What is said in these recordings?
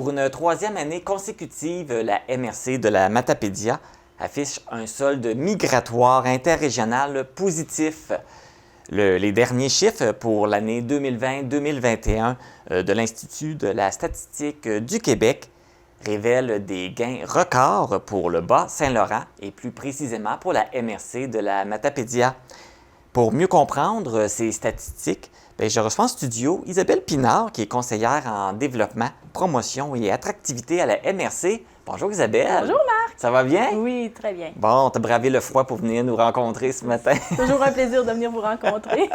Pour une troisième année consécutive, la MRC de la Matapédia affiche un solde migratoire interrégional positif. Les derniers chiffres pour l'année 2020-2021 de l'Institut de la statistique du Québec révèlent des gains records pour le Bas-Saint-Laurent et plus précisément pour la MRC de la Matapédia. Pour mieux comprendre ces statistiques, je reçois en studio Isabelle Pinard, qui est conseillère en développement, promotion et attractivité à la MRC. Bonjour Isabelle. Bonjour Marc. Ça va bien? Oui, très bien. Bon, t'as bravé le froid pour venir nous rencontrer ce matin. Toujours un plaisir de venir vous rencontrer.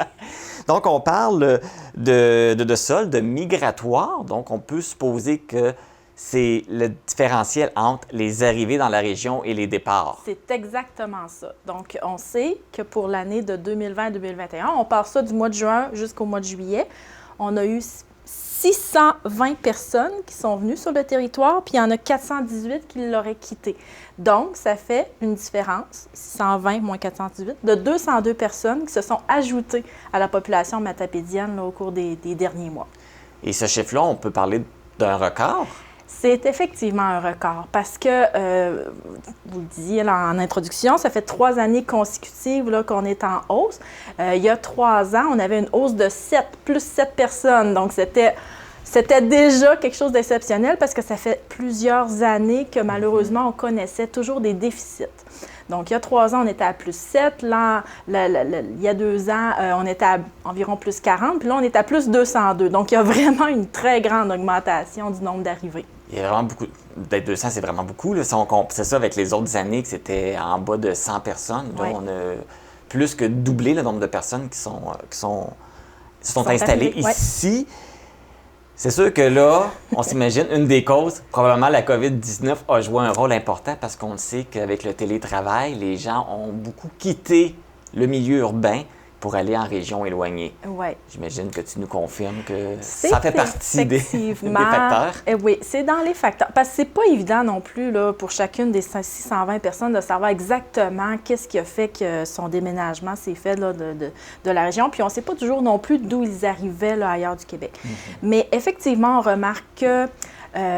Donc, on parle de solde migratoire. Donc, on peut supposer que c'est le différentiel entre les arrivées dans la région et les départs. C'est exactement ça. Donc, on sait que pour l'année de 2020-2021, on part ça du mois de juin jusqu'au mois de juillet, on a eu 620 personnes qui sont venues sur le territoire, puis il y en a 418 qui l'auraient quitté. Donc, ça fait une différence, 620 moins 418, de 202 personnes qui se sont ajoutées à la population matapédienne au cours des derniers mois. Et ce chiffre-là, on peut parler d'un record? C'est effectivement un record parce que, vous le disiez là, en introduction, ça fait 3 années consécutives là, qu'on est en hausse. Il y a 3 ans, on avait une hausse de 7 personnes. Donc, c'était déjà quelque chose d'exceptionnel parce que ça fait plusieurs années que malheureusement, on connaissait toujours des déficits. Donc, il y a 3 ans, on était à plus 7. Là, il y a 2 ans, on était à environ plus 40. Puis là, on est à plus 202. Donc, il y a vraiment une très grande augmentation du nombre d'arrivées. Il y a vraiment beaucoup. D'être 200, c'est vraiment beaucoup. Là. Si on compare ça avec les autres années, que c'était en bas de 100 personnes, là, on a plus que doublé le nombre de personnes qui sont installées ici. Ouais. C'est sûr que là, on s'imagine, une des causes, probablement la COVID-19 a joué un rôle important parce qu'on sait qu'avec le télétravail, les gens ont beaucoup quitté le milieu urbain pour aller en région éloignée. Oui. J'imagine que tu nous confirmes que ça fait partie des facteurs. Oui, c'est dans les facteurs. Parce que c'est pas évident non plus là, pour chacune des 620 personnes de savoir exactement qu'est-ce qui a fait que son déménagement s'est fait là, de la région. Puis on ne sait pas toujours non plus d'où ils arrivaient là, ailleurs du Québec. Mais effectivement, on remarque que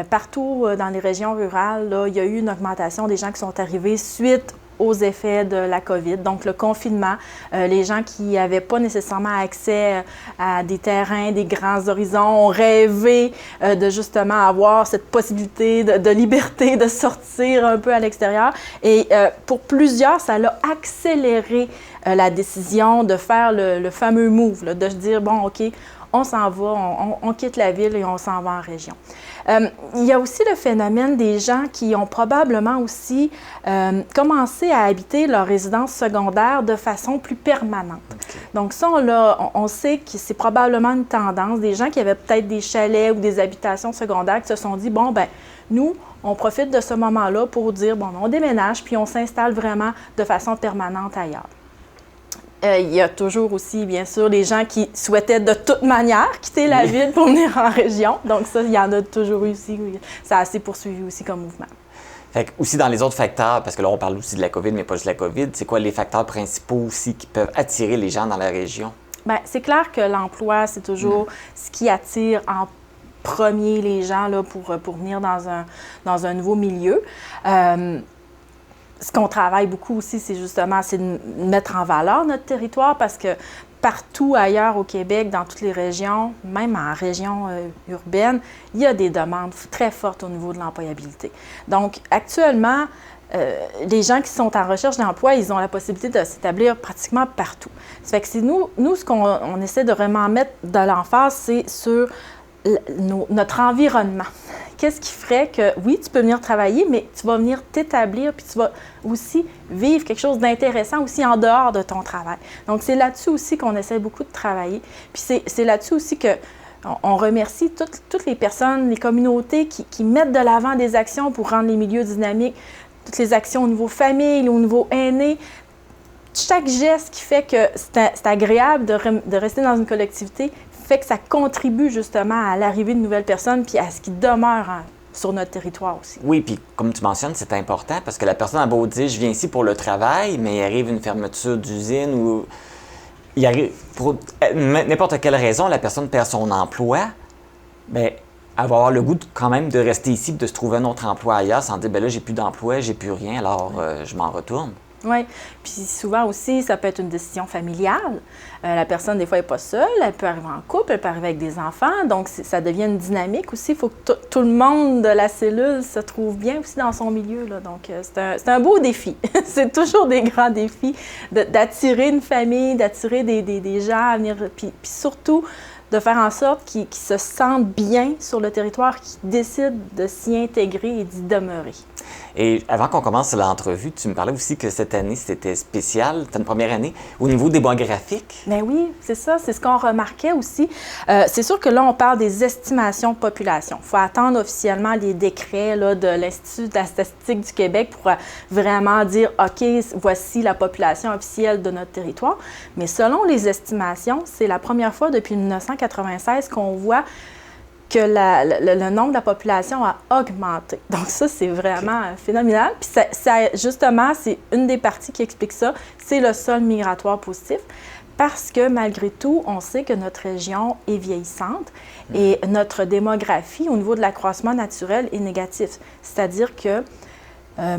partout dans les régions rurales, là, il y a eu une augmentation des gens qui sont arrivés suite aux effets de la COVID, donc le confinement, les gens qui n'avaient pas nécessairement accès à des terrains, des grands horizons, ont rêvé de justement avoir cette possibilité de liberté, de sortir un peu à l'extérieur. Et pour plusieurs, ça a accéléré la décision de faire le fameux move, là, de se dire, bon, OK, on s'en va, on quitte la ville et on s'en va en région. Il y a aussi le phénomène des gens qui ont probablement aussi commencé à habiter leur résidence secondaire de façon plus permanente. Okay. Donc ça, on sait que c'est probablement une tendance. Des gens qui avaient peut-être des chalets ou des habitations secondaires qui se sont dit, bon, ben nous, on profite de ce moment-là pour dire, bon, on déménage puis on s'installe vraiment de façon permanente ailleurs. Il y a toujours aussi, bien sûr, les gens qui souhaitaient de toute manière quitter la ville pour venir en région. Donc ça, il y en a toujours eu aussi. Ça a assez poursuivi aussi comme mouvement. Fait que aussi dans les autres facteurs, parce que là, on parle aussi de la COVID, mais pas juste de la COVID, c'est quoi les facteurs principaux aussi qui peuvent attirer les gens dans la région? Bien, c'est clair que l'emploi, c'est toujours ce qui attire en premier les gens là, pour venir dans un nouveau milieu. Ce qu'on travaille beaucoup aussi, c'est de mettre en valeur notre territoire parce que partout ailleurs au Québec, dans toutes les régions, même en région urbaine, il y a des demandes très fortes au niveau de l'employabilité. Donc, actuellement, les gens qui sont en recherche d'emploi, ils ont la possibilité de s'établir pratiquement partout. Ça fait que c'est nous ce qu'on essaie de vraiment mettre de l'emphase, c'est sur notre environnement. Qu'est-ce qui ferait que, oui, tu peux venir travailler, mais tu vas venir t'établir, puis tu vas aussi vivre quelque chose d'intéressant aussi en dehors de ton travail. Donc, c'est là-dessus aussi qu'on essaie beaucoup de travailler. Puis c'est là-dessus aussi qu'on remercie toutes les personnes, les communautés qui mettent de l'avant des actions pour rendre les milieux dynamiques, toutes les actions au niveau famille, au niveau aîné. Chaque geste qui fait que c'est agréable de rester dans une collectivité fait que ça contribue justement à l'arrivée de nouvelles personnes puis à ce qui demeure sur notre territoire aussi. Oui, puis comme tu mentionnes, c'est important parce que la personne a beau dire « je viens ici pour le travail », mais il arrive une fermeture d'usine ou il arrive pour n'importe quelle raison, la personne perd son emploi, bien, avoir le goût quand même de rester ici et de se trouver un autre emploi ailleurs sans dire, ben là, j'ai plus d'emploi, j'ai plus rien, alors je m'en retourne. Oui, puis souvent aussi, ça peut être une décision familiale. La personne, des fois, n'est pas seule, elle peut arriver en couple, elle peut arriver avec des enfants, donc ça devient une dynamique aussi. Il faut que tout le monde de la cellule se trouve bien aussi dans son milieu, là. Donc, c'est un beau défi. C'est toujours des grands défis d'attirer une famille, d'attirer des gens à venir, puis surtout de faire en sorte qu'ils se sentent bien sur le territoire, qu'ils décident de s'y intégrer et d'y demeurer. Et avant qu'on commence l'entrevue, tu me parlais aussi que cette année, c'était spécial, c'était une première année, au niveau démographique. Bien oui, c'est ça, c'est ce qu'on remarquait aussi. C'est sûr que là, on parle des estimations de population. Il faut attendre officiellement les décrets là, de l'Institut de la statistique du Québec pour vraiment dire, OK, voici la population officielle de notre territoire. Mais selon les estimations, c'est la première fois depuis 1996 qu'on voit que le nombre de la population a augmenté. Donc ça, c'est vraiment phénoménal. Puis justement, c'est une des parties qui explique ça, c'est le solde migratoire positif. Parce que malgré tout, on sait que notre région est vieillissante et notre démographie au niveau de l'accroissement naturel est négatif. C'est-à-dire que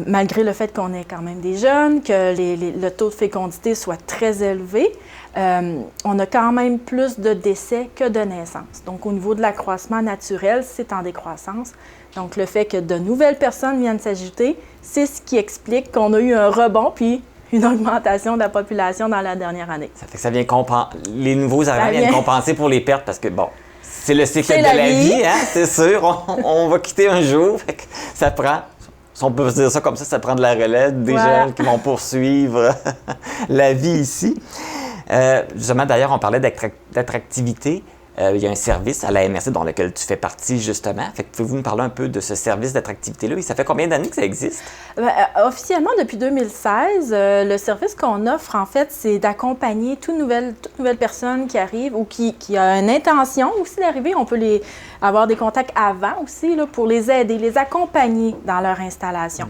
malgré le fait qu'on ait quand même des jeunes, que le taux de fécondité soit très élevé, on a quand même plus de décès que de naissances. Donc, au niveau de l'accroissement naturel, c'est en décroissance. Donc, le fait que de nouvelles personnes viennent s'ajouter, c'est ce qui explique qu'on a eu un rebond puis une augmentation de la population dans la dernière année. Ça fait que ça vient les nouveaux arrivants viennent compenser pour les pertes parce que, bon, c'est le cycle de la vie, hein, c'est sûr. On va quitter un jour, fait que ça prend... Si on peut dire ça comme ça prend de la relève, des gens qui vont poursuivre la vie ici. Justement, d'ailleurs, on parlait d'attractivité. Il y a un service à la MRC dans lequel tu fais partie, justement. Fait que pouvez-vous nous parler un peu de ce service d'attractivité-là? Et ça fait combien d'années que ça existe? Officiellement, depuis 2016, le service qu'on offre, en fait, c'est d'accompagner toute nouvelle personne qui arrive ou qui a une intention aussi d'arriver. On peut avoir des contacts avant aussi là, pour les aider, les accompagner dans leur installation.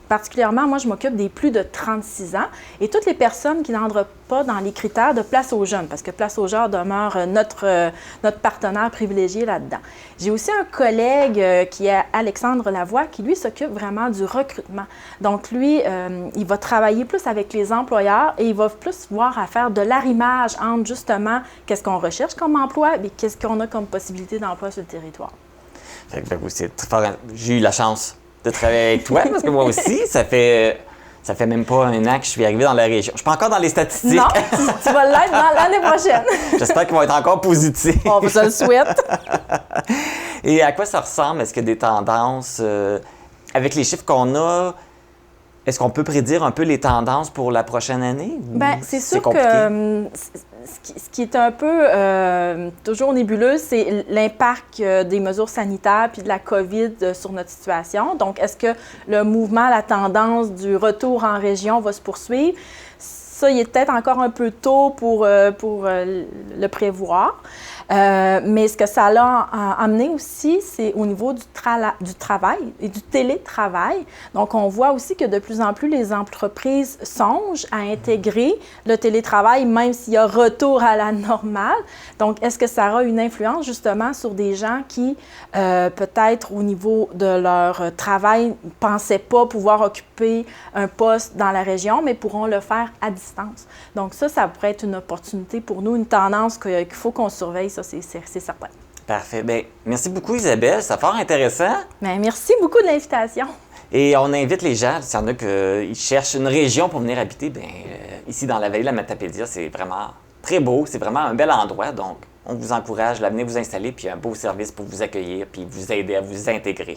Particulièrement, moi, je m'occupe des plus de 36 ans et toutes les personnes qui n'entrent pas dans les critères de Place aux jeunes, parce que Place aux jeunes demeure notre partenaire privilégié là-dedans. J'ai aussi un collègue qui est Alexandre Lavoie, qui, lui, s'occupe vraiment du recrutement. Donc, lui, il va travailler plus avec les employeurs et il va plus voir à faire de l'arrimage entre, justement, qu'est-ce qu'on recherche comme emploi et qu'est-ce qu'on a comme possibilité d'emploi sur le territoire. J'ai eu la chance de travailler avec toi, parce que moi aussi, ça fait même pas un an que je suis arrivé dans la région. Je suis pas encore dans les statistiques. Non, tu vas l'être dans l'année prochaine. J'espère qu'ils vont être encore positifs. On vous le souhaite. Et à quoi ça ressemble? Est-ce qu'il y a des tendances? Avec les chiffres qu'on a, est-ce qu'on peut prédire un peu les tendances pour la prochaine année? Bien, c'est sûr que ce qui est un peu toujours nébuleux, c'est l'impact des mesures sanitaires puis de la COVID sur notre situation. Donc, est-ce que le mouvement, la tendance du retour en région va se poursuivre? Ça, il est peut-être encore un peu tôt pour le prévoir. Mais ce que ça l'a amené aussi, c'est au niveau du travail et du télétravail. Donc, on voit aussi que de plus en plus, les entreprises songent à intégrer le télétravail, même s'il y a retour à la normale. Donc, est-ce que ça aura une influence justement sur des gens qui, peut-être au niveau de leur travail, ne pensaient pas pouvoir occuper un poste dans la région, mais pourront le faire à distance. Donc, ça pourrait être une opportunité pour nous, une tendance qu'il faut qu'on surveille. Ça, c'est certain. Parfait. Bien, merci beaucoup, Isabelle. C'est fort intéressant. Bien, merci beaucoup de l'invitation. Et on invite les gens, s'il y en a qui cherchent une région pour venir habiter, bien, ici dans la vallée de la Matapédia, c'est vraiment très beau. C'est vraiment un bel endroit. Donc, on vous encourage à venir vous installer, puis un beau service pour vous accueillir, puis vous aider à vous intégrer.